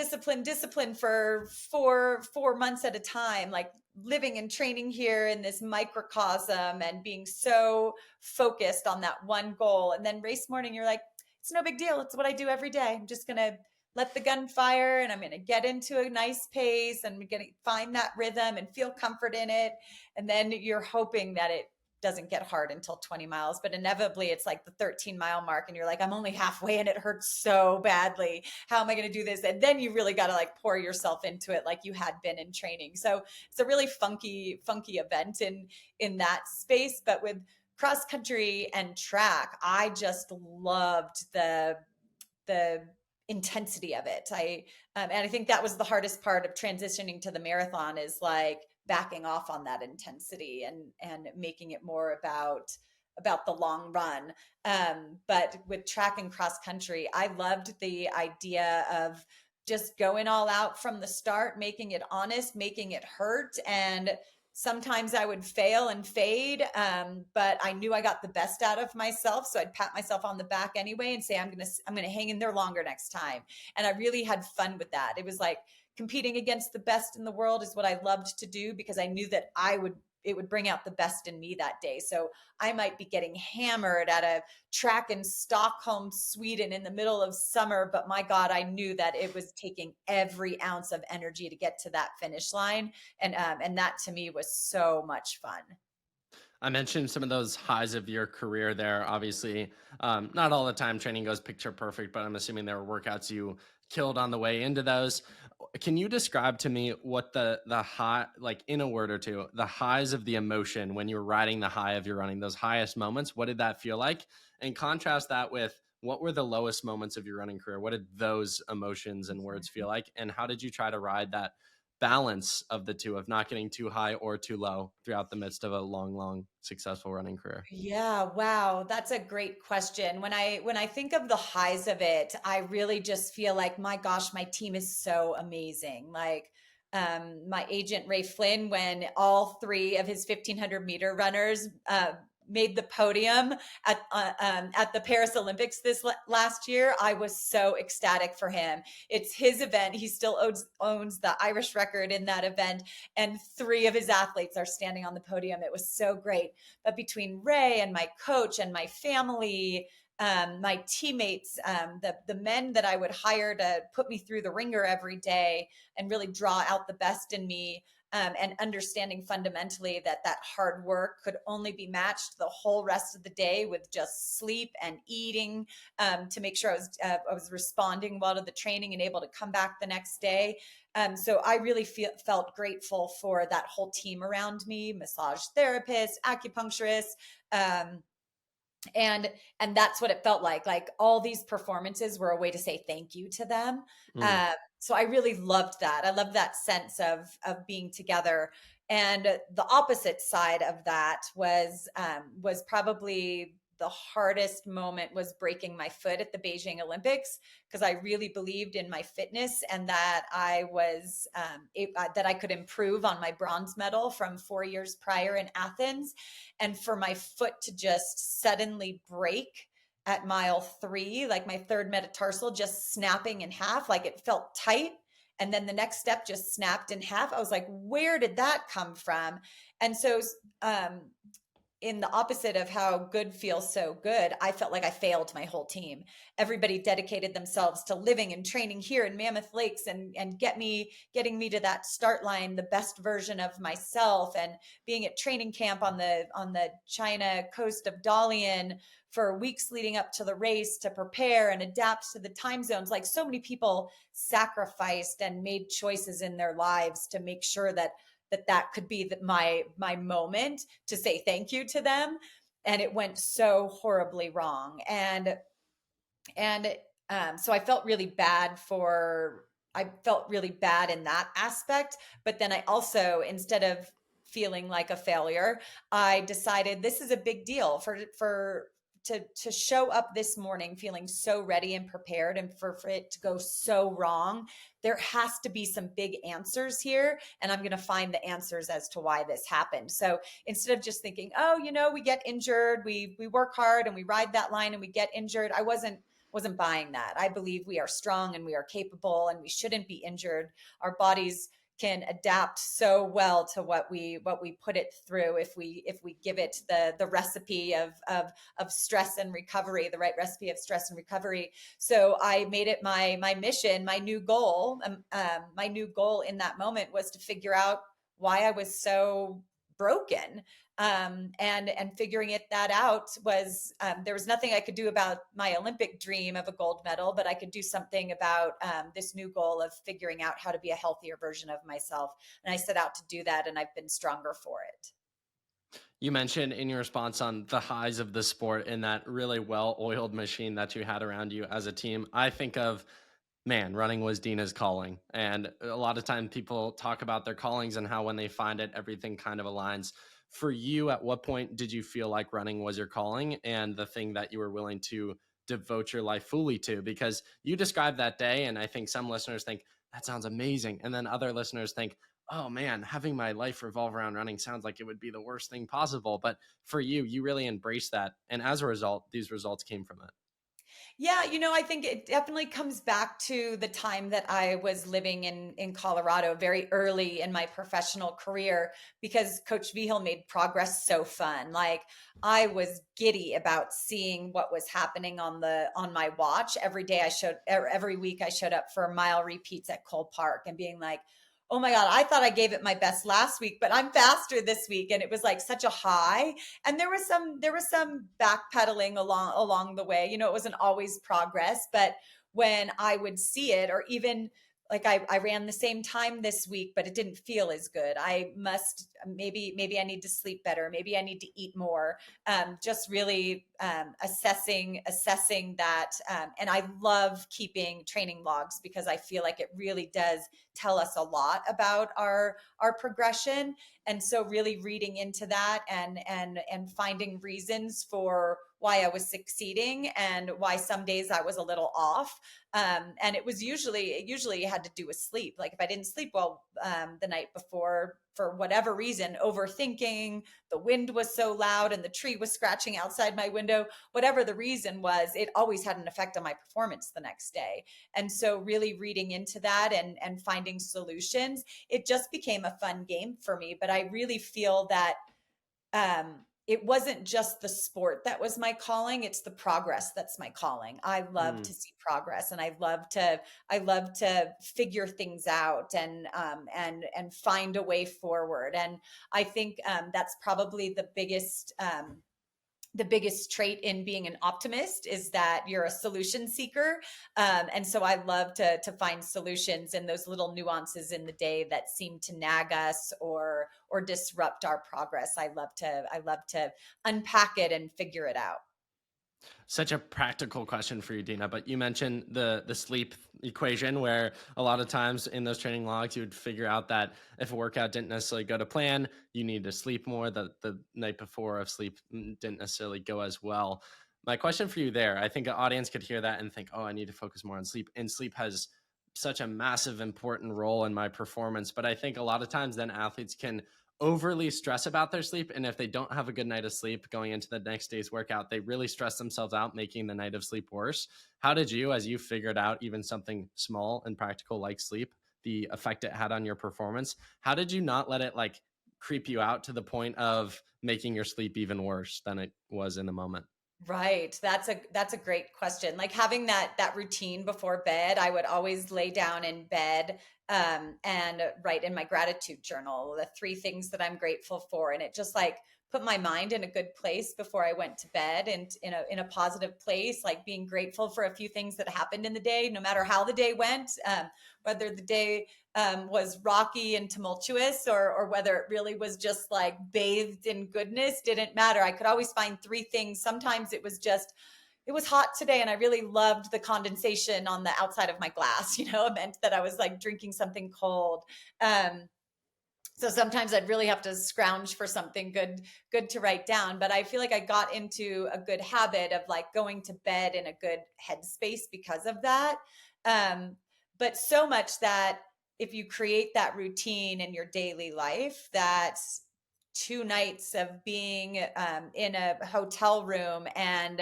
for four months at a time, like living and training here in this microcosm and being so focused on that one goal. And then race morning, you're like, it's no big deal. It's what I do every day. I'm just gonna let the gun fire, and I'm going to get into a nice pace, and I'm going to find that rhythm and feel comfort in it. And then you're hoping that it doesn't get hard until 20 miles, but inevitably it's like the 13-mile mark and you're like, I'm only halfway and it hurts so badly. How am I going to do this? And then you really got to like pour yourself into it like you had been in training. So it's a really funky event in that space. But with cross country and track, I just loved the intensity of it. And I think that was the hardest part of transitioning to the marathon, is like backing off on that intensity and making it more about the long run. But with track and cross country, I loved the idea of just going all out from the start, making it honest, making it hurt. And sometimes I would fail and fade, but I knew I got the best out of myself, so I'd pat myself on the back anyway and say, I'm gonna hang in there longer next time. And I really had fun with that. It was like competing against the best in the world is what I loved to do, because I knew that it would bring out the best in me that day. So I might be getting hammered at a track in Stockholm, Sweden in the middle of summer, but my God, I knew that it was taking every ounce of energy to get to that finish line. And that to me was so much fun. I mentioned some of those highs of your career there. Obviously, not all the time training goes picture perfect, but I'm assuming there were workouts you killed on the way into those. Can you describe to me what the high, like in a word or two, the highs of the emotion when you were riding the high of your running, those highest moments? What did that feel like? And contrast that with what were the lowest moments of your running career? What did those emotions and words feel like? And how did you try to ride that balance of the two, of not getting too high or too low throughout the midst of a long, successful running career? Yeah, wow, that's a great question. When I think of the highs of it, I really just feel like, my gosh, my team is so amazing. Like, my agent Ray Flynn, when all three of his 1500-meter runners made the podium at the Paris Olympics this last year, I was so ecstatic for him. It's his event. He still owns the Irish record in that event, and three of his athletes are standing on the podium. It was so great. But between Ray and my coach and my family, my teammates, the men that I would hire to put me through the ringer every day and really draw out the best in me, and understanding fundamentally that that hard work could only be matched the whole rest of the day with just sleep and eating, to make sure I was responding well to the training and able to come back the next day. So I really felt grateful for that whole team around me: massage therapists, acupuncturists, um, and that's what it felt like all these performances were a way to say thank you to them. Mm. So I really loved that. I loved that sense of being together. And the opposite side of that was probably the hardest moment, was breaking my foot at the Beijing Olympics, because I really believed in my fitness and that that I could improve on my bronze medal from 4 years prior in Athens. And for my foot to just suddenly break at mile 3, like my third metatarsal just snapping in half, like it felt tight. And then the next step just snapped in half. I was like, where did that come from? And so, um, in the opposite of how good feels so good, I felt like I failed my whole team. Everybody dedicated themselves to living and training here in Mammoth Lakes and getting me to that start line, the best version of myself, and being at training camp on the China coast of Dalian for weeks leading up to the race to prepare and adapt to the time zones. Like, so many people sacrificed and made choices in their lives to make sure that could be my moment to say thank you to them. And it went so horribly wrong. And so I felt really bad in that aspect. But then I also, instead of feeling like a failure, I decided this is a big deal to show up this morning feeling so ready and prepared, and for it to go so wrong. There has to be some big answers here, and I'm going to find the answers as to why this happened. So instead of just thinking, oh, we get injured, we work hard and we ride that line and we get injured, I wasn't buying that. I believe we are strong and we are capable and we shouldn't be injured. Our bodies can adapt so well to what we put it through, if we give it the recipe of stress and recovery, the right recipe of stress and recovery. So I made it my mission, my new goal. My new goal in that moment was to figure out why I was so broken. And figuring that out was, there was nothing I could do about my Olympic dream of a gold medal, but I could do something about this new goal of figuring out how to be a healthier version of myself. And I set out to do that, and I've been stronger for it. You mentioned in your response on the highs of the sport and that really well-oiled machine that you had around you as a team. I think of Man, running was Dina's calling. And a lot of times people talk about their callings and how when they find it, everything kind of aligns. For you, at what point did you feel like running was your calling and the thing that you were willing to devote your life fully to? Because you described that day, and I think some listeners think that sounds amazing. And then other listeners think, oh man, having my life revolve around running sounds like it would be the worst thing possible. But for you, you really embraced that. And as a result, these results came from it. Yeah, I think it definitely comes back to the time that I was living in Colorado very early in my professional career because Coach Vihil made progress so fun. Like I was giddy about seeing what was happening on my watch. Every day every week I showed up for mile repeats at Cole Park and being like, oh my God, I thought I gave it my best last week, but I'm faster this week. And it was like such a high. And there was some backpedaling along the way. It wasn't always progress, but when I would see it, or even like I ran the same time this week, but it didn't feel as good. I must maybe I need to sleep better. Maybe I need to eat more. Just really assessing that. And I love keeping training logs because I feel like it really does tell us a lot about our progression. And so really reading into that and finding reasons for why I was succeeding and why some days I was a little off. And it usually had to do with sleep. Like if I didn't sleep well the night before for whatever reason, overthinking, the wind was so loud and the tree was scratching outside my window, whatever the reason was, it always had an effect on my performance the next day. And so really reading into that and finding solutions, it just became a fun game for me. But I really feel that it wasn't just the sport that was my calling, it's the progress that's my calling. I love Mm. to see progress, and I love to figure things out and find a way forward. And I think that's probably the biggest trait in being an optimist is that you're a solution seeker. And so I love to find solutions in those little nuances in the day that seem to nag us or disrupt our progress. I love to unpack it and figure it out. Such a practical question for you, Dina. But you mentioned the sleep equation, where a lot of times in those training logs, you would figure out that if a workout didn't necessarily go to plan, you need to sleep more. The night before of sleep didn't necessarily go as well. My question for you there, I think an audience could hear that and think, oh, I need to focus more on sleep. And sleep has such a massive, important role in my performance. But I think a lot of times then athletes can overly stress about their sleep. And if they don't have a good night of sleep going into the next day's workout, they really stress themselves out, making the night of sleep worse. How did you, as you figured out even something small and practical like sleep, the effect it had on your performance, how did you not let it like creep you out to the point of making your sleep even worse than it was in the moment? Right. That's a great question. Like having that routine before bed, I would always lay down in bed and write in my gratitude journal the three things that I'm grateful for, and it just like put my mind in a good place before I went to bed and in a positive place, like being grateful for a few things that happened in the day, no matter how the day went, whether the day was rocky and tumultuous or whether it really was just like bathed in goodness didn't matter. I could always find three things. Sometimes it was hot today and I really loved the condensation on the outside of my glass. It meant that I was like drinking something cold. So sometimes I'd really have to scrounge for something good to write down. But I feel like I got into a good habit of like going to bed in a good headspace because of that. But so much that if you create that routine in your daily life, that 2 nights of being in a hotel room and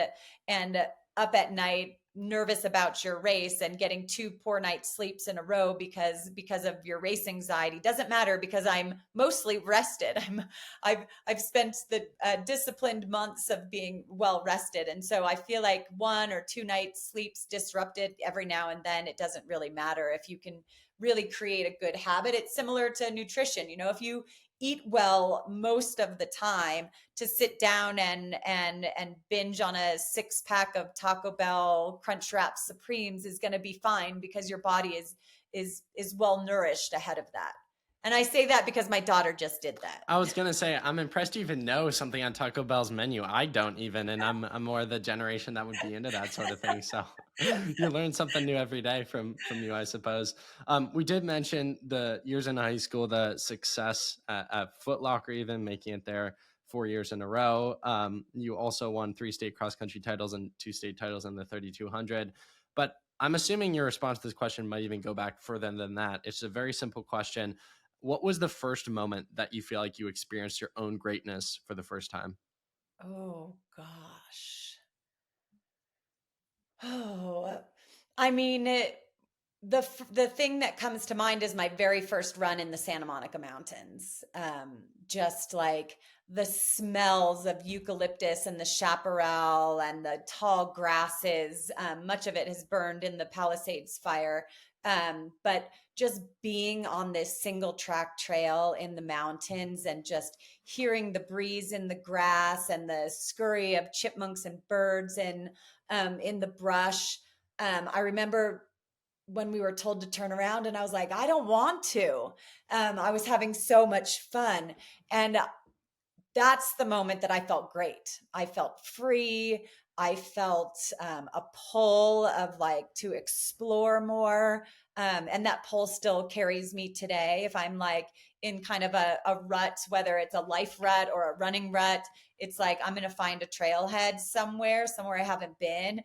up at night nervous about your race and getting two poor nights sleeps in a row because of your race anxiety doesn't matter because I'm mostly rested. I've spent the disciplined months of being well rested, and so I feel like 1 or 2 nights sleeps disrupted every now and then, it doesn't really matter if you can really create a good habit. It's similar to nutrition. If you eat well most of the time, to sit down and binge on a 6-pack of Taco Bell Crunchwrap Supremes is going to be fine because your body is well nourished ahead of that. And I say that because my daughter just did that. I was gonna say, I'm impressed you even know something on Taco Bell's menu. I don't even, and I'm more the generation that would be into that sort of thing. So You learn something new every day from you, I suppose. We did mention the years in high school, the success at Foot Locker, even making it there 4 years in a row. You also won 3 state cross country titles and 2 state titles in the 3200. But I'm assuming your response to this question might even go back further than that. It's a very simple question. What was the first moment that you feel like you experienced your own greatness for the first time? Oh gosh. Oh, I mean, the thing that comes to mind is my very first run in the Santa Monica Mountains. Just like the smells of eucalyptus and the chaparral and the tall grasses. Much of it has burned in the Palisades fire. But just being on this single track trail in the mountains and just hearing the breeze in the grass and the scurry of chipmunks and birds in the brush. I remember when we were told to turn around and I was like, I don't want to. I was having so much fun. And that's the moment that I felt great. I felt free. I felt a pull of like to explore more. And that pull still carries me today. If I'm like in kind of a rut, whether it's a life rut or a running rut, it's like I'm going to find a trailhead somewhere I haven't been,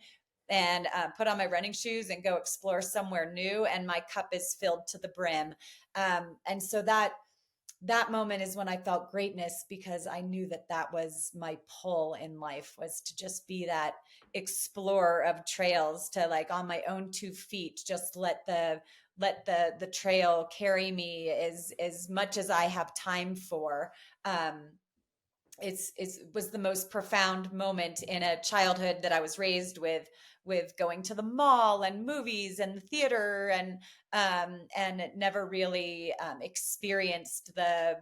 and put on my running shoes and go explore somewhere new. And my cup is filled to the brim. And so that moment is when I felt greatness, because I knew that that was my pull in life, was to just be that explorer of trails, to like on my own 2 feet, just let the trail carry me as much as I have time for. It was the most profound moment in a childhood that I was raised with going to the mall and movies and the theater, and never really experienced the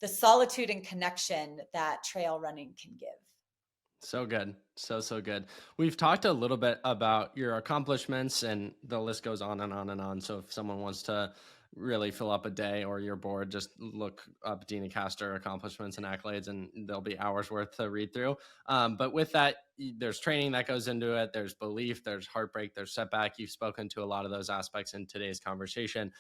solitude and connection that trail running can give. So good. So good. We've talked a little bit about your accomplishments, and the list goes on and on and on. So if someone wants to really fill up a day or you're bored, just look up Deena Kastor accomplishments and accolades, and there'll be hours worth to read through. But with that, there's training that goes into it. There's belief, there's heartbreak, there's setback. You've spoken to a lot of those aspects in today's conversation.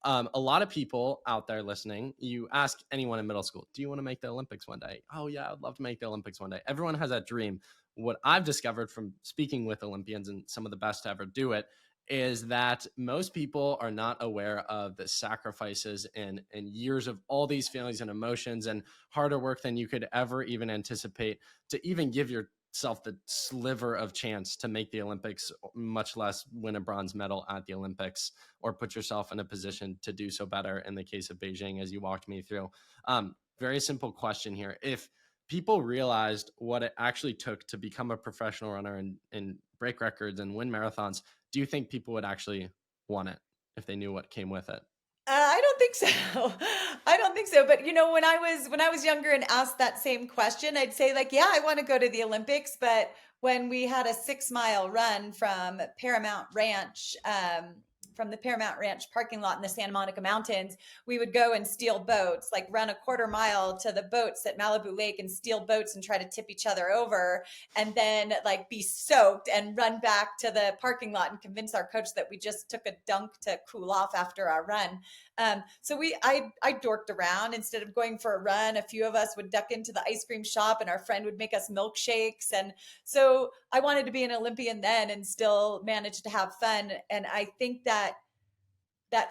A lot of people out there listening, you ask anyone in middle school, do you want to make the Olympics one day? Oh, yeah, I'd love to make the Olympics one day. Everyone has that dream. What I've discovered from speaking with Olympians and some of the best to ever do it is that most people are not aware of the sacrifices and years of all these feelings and emotions and harder work than you could ever even anticipate to even give yourself the sliver of chance to make the Olympics, much less win a bronze medal at the Olympics or put yourself in a position to do so better in the case of Beijing, as you walked me through. Very simple question here. If people realized what it actually took to become a professional runner and break records and win marathons, do you think people would actually want it if they knew what came with it? I don't think so. I don't think so. But when I was younger and asked that same question, I'd say like, yeah, I want to go to the Olympics. But when we had a 6 mile run from the Paramount Ranch parking lot in the Santa Monica Mountains, we would go and steal boats, like run a 1/4 mile to the boats at Malibu Lake and steal boats and try to tip each other over, and then like be soaked and run back to the parking lot and convince our coach that we just took a dunk to cool off after our run. So I dorked around. Instead of going for a run, a few of us would duck into the ice cream shop and our friend would make us milkshakes. And so I wanted to be an Olympian then and still manage to have fun. And I think that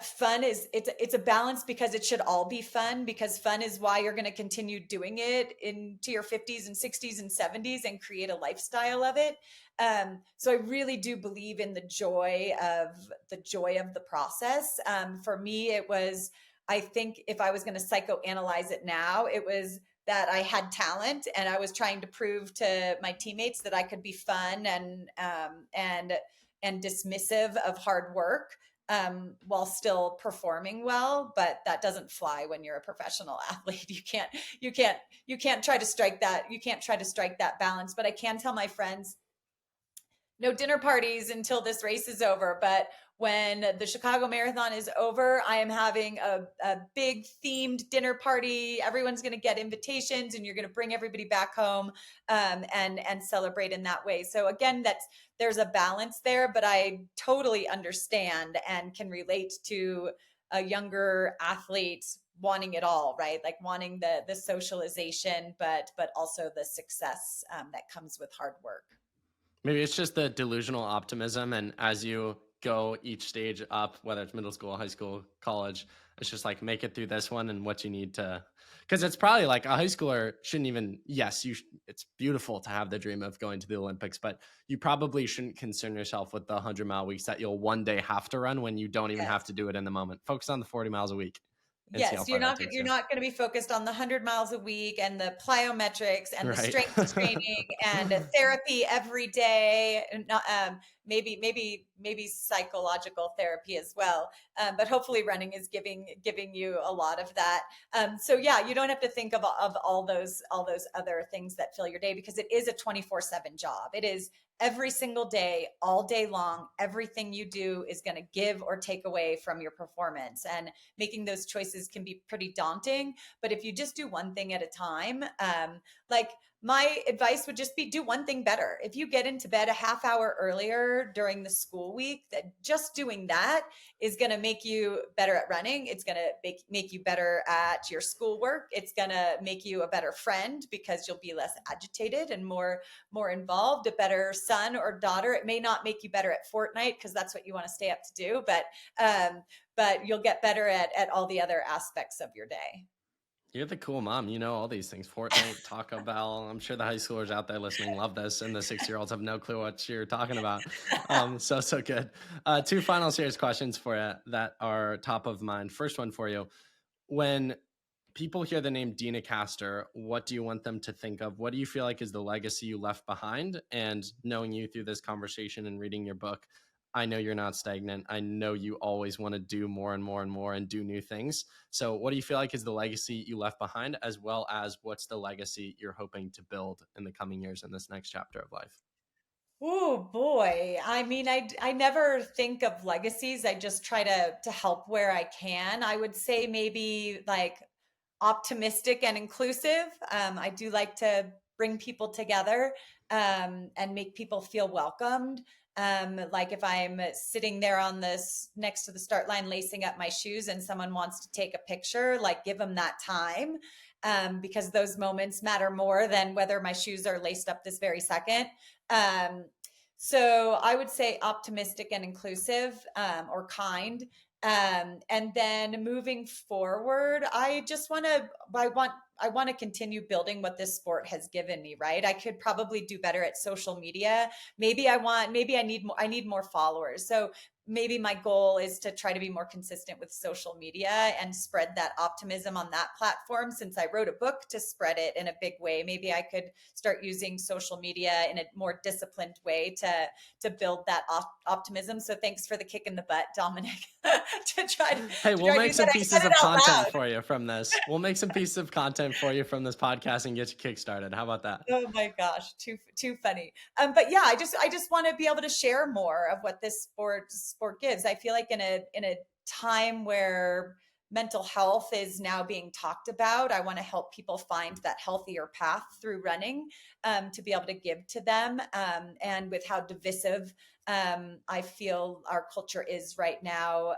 fun it's a balance, because it should all be fun, because fun is why you're going to continue doing it into your 50s and 60s and 70s and create a lifestyle of it. So I really do believe in the joy of the process. For me, it was, I think if I was going to psychoanalyze it now, it was that I had talent and I was trying to prove to my teammates that I could be fun and dismissive of hard work, while still performing well. But that doesn't fly when you're a professional athlete. You can't try to strike that. You can't try to strike that balance. But I can tell my friends, no dinner parties until this race is over. But when the Chicago Marathon is over, I am having a big themed dinner party. Everyone's going to get invitations, and you're going to bring everybody back home, and celebrate in that way. So again, there's a balance there, but I totally understand and can relate to a younger athlete wanting it all, right? Like wanting the socialization, but also the success that comes with hard work. Maybe it's just the delusional optimism. And as you go each stage up, whether it's middle school, high school, college, it's just like make it through this one and what you need to, because it's probably like a high schooler shouldn't even, yes, it's beautiful to have the dream of going to the Olympics, but you probably shouldn't concern yourself with the 100-mile weeks that you'll one day have to run when you don't even have Yes. to do it in the moment. Focus on the 40 miles a week and see how Yes, far that takes you're you. not going to be focused on the 100 miles a week and the plyometrics and the Right. strength training and therapy every day, and not, maybe psychological therapy as well. But hopefully, running is giving you a lot of that. So yeah, you don't have to think of all those other things that fill your day, because it is a 24/7 job. It is every single day, all day long. Everything you do is going to give or take away from your performance, and making those choices can be pretty daunting. But if you just do one thing at a time, like my advice would just be do one thing better. If you get into bed a half hour earlier during the school week, that just doing that is going to make you better at running. It's going to make you better at your schoolwork. It's going to make you a better friend, because you'll be less agitated and more involved, a better son or daughter. It may not make you better at Fortnite, because that's what you want to stay up to do, but you'll get better at all the other aspects of your day. You're the cool mom. You know all these things. Fortnite, Taco Bell. I'm sure the high schoolers out there listening love this, and the 6-year-olds have no clue what you're talking about. So good. Two final serious questions for you that are top of mind. First one for you. When people hear the name Deena Kastor, what do you want them to think of? What do you feel like is the legacy you left behind? And knowing you through this conversation and reading your book, I know you're not stagnant. I know you always want to do more and more and more and do new things. So what do you feel like is the legacy you left behind, as well as what's the legacy you're hoping to build in the coming years in this next chapter of life? Oh boy. I mean, I never think of legacies. I just try to help where I can. I would say maybe like optimistic and inclusive. I do like to bring people together, and make people feel welcomed. Like if I'm sitting there on this next to the start line, lacing up my shoes, and someone wants to take a picture, like give them that time, because those moments matter more than whether my shoes are laced up this very second. Um, so I would say optimistic and inclusive, or kind. And then moving forward, I want to continue building what this sport has given me, right? I could probably do better at social media. Maybe I need more followers. So maybe my goal is to try to be more consistent with social media and spread that optimism on that platform. Since I wrote a book to spread it in a big way, maybe I could start using social media in a more disciplined way to build that optimism. So thanks for the kick in the butt, Dominic, to try Hey, to we'll try to make do some that. I pieces said it of out content loud. for you from this. We'll make some pieces of content for you from this podcast and get you kickstarted. How about that? Oh my gosh, too funny. But yeah, I just want to be able to share more of what this sport gives. I feel like in a time where mental health is now being talked about, I want to help people find that healthier path through running, to be able to give to them. And with how divisive I feel our culture is right now,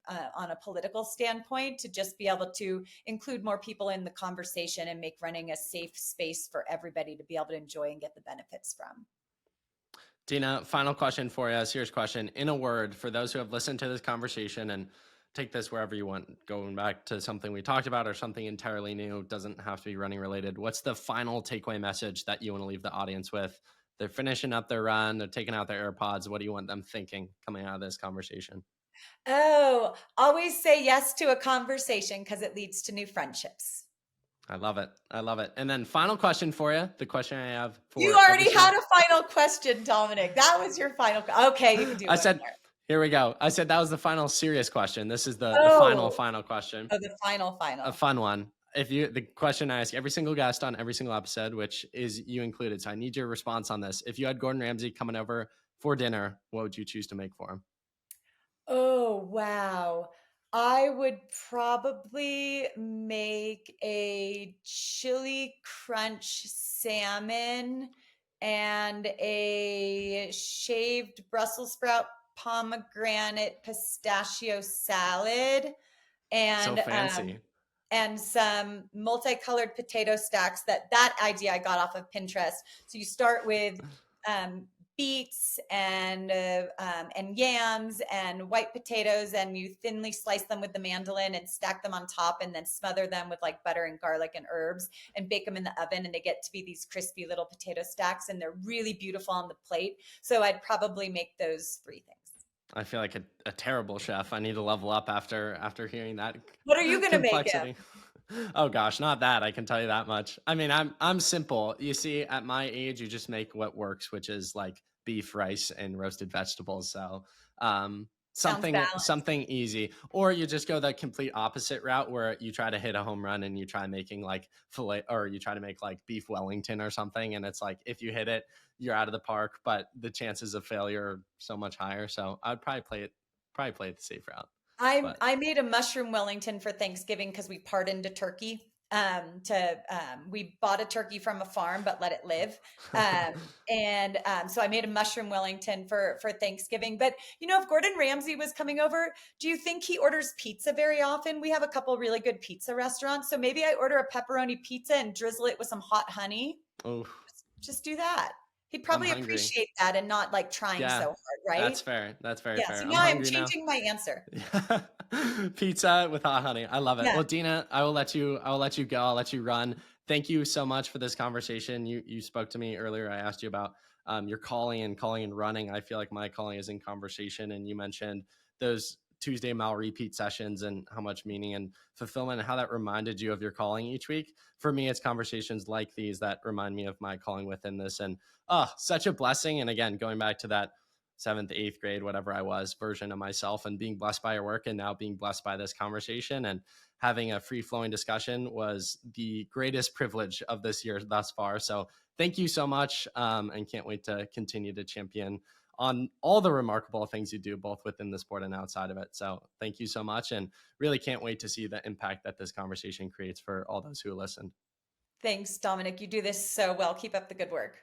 on a political standpoint, to just be able to include more people in the conversation and make running a safe space for everybody to be able to enjoy and get the benefits from. Deena, final question for you, a serious question. In a word, for those who have listened to this conversation, and take this wherever you want, going back to something we talked about or something entirely new, doesn't have to be running related. What's the final takeaway message that you want to leave the audience with? They're finishing up their run, they're taking out their AirPods. What do you want them thinking coming out of this conversation? Oh, always say yes to a conversation, because it leads to new friendships. I love it. I love it. And then final question for you. The question I have You for every already single... had a final question, Dominic. That was your final. Okay, you can do I one said, more. here we go. I said that was the final serious question. This is the Oh, final question. oh, the final. A fun one. The question I ask every single guest on every single episode, which is you included. So I need your response on this. If you had Gordon Ramsay coming over for dinner, what would you choose to make for him? Wow. I would probably make a chili crunch salmon and a shaved Brussels sprout pomegranate pistachio salad So and fancy. some multicolored potato stacks. That idea I got off of Pinterest. So you start with um, beets and yams and white potatoes, and you thinly slice them with the mandolin and stack them on top, and then smother them with like butter and garlic and herbs, and bake them in the oven. And they get to be these crispy little potato stacks, and they're really beautiful on the plate. So I'd probably make those three things. I feel like a terrible chef. I need to level up after hearing that What are you gonna make him? complexity. Oh gosh, not that. I can tell you that much. I mean, I'm simple. You see, at my age, you just make what works, which is like beef, rice, and roasted vegetables. So, Sounds balanced. something easy, or you just go the complete opposite route where you try to hit a home run and you try making like fillet, or you try to make like beef Wellington or something, and it's like if you hit it, you're out of the park, but the chances of failure are so much higher. So I'd probably play it the safe route. But I made a mushroom Wellington for Thanksgiving because we pardoned a turkey. We bought a turkey from a farm but let it live. So I made a mushroom Wellington for Thanksgiving. But if Gordon Ramsay was coming over, do you think he orders pizza very often? We have a couple really good pizza restaurants, so maybe I order a pepperoni pizza and drizzle it with some hot honey. oh, Just do that. He'd I'm probably hungry. appreciate that and not like trying so Yeah, hard, right? that's fair. That's very Yeah. So fair. I'm now I'm hungry now. changing my answer. Yeah. Pizza with hot honey. I love it. Yeah. Well, Deena, I will let you go. I'll let you run. Thank you so much for this conversation. You spoke to me earlier. I asked you about your calling and running. I feel like my calling is in conversation, and you mentioned those Tuesday mile repeat sessions and how much meaning and fulfillment and how that reminded you of your calling each week. For me, it's conversations like these that remind me of my calling within this. And such a blessing. And again, going back to that seventh, eighth grade, whatever I was, version of myself, and being blessed by your work and now being blessed by this conversation and having a free flowing discussion was the greatest privilege of this year thus far. So thank you so much. And can't wait to continue to champion on all the remarkable things you do, both within the sport and outside of it. So thank you so much. And really can't wait to see the impact that this conversation creates for all those who listen. Thanks, Dominic. You do this so well. Keep up the good work.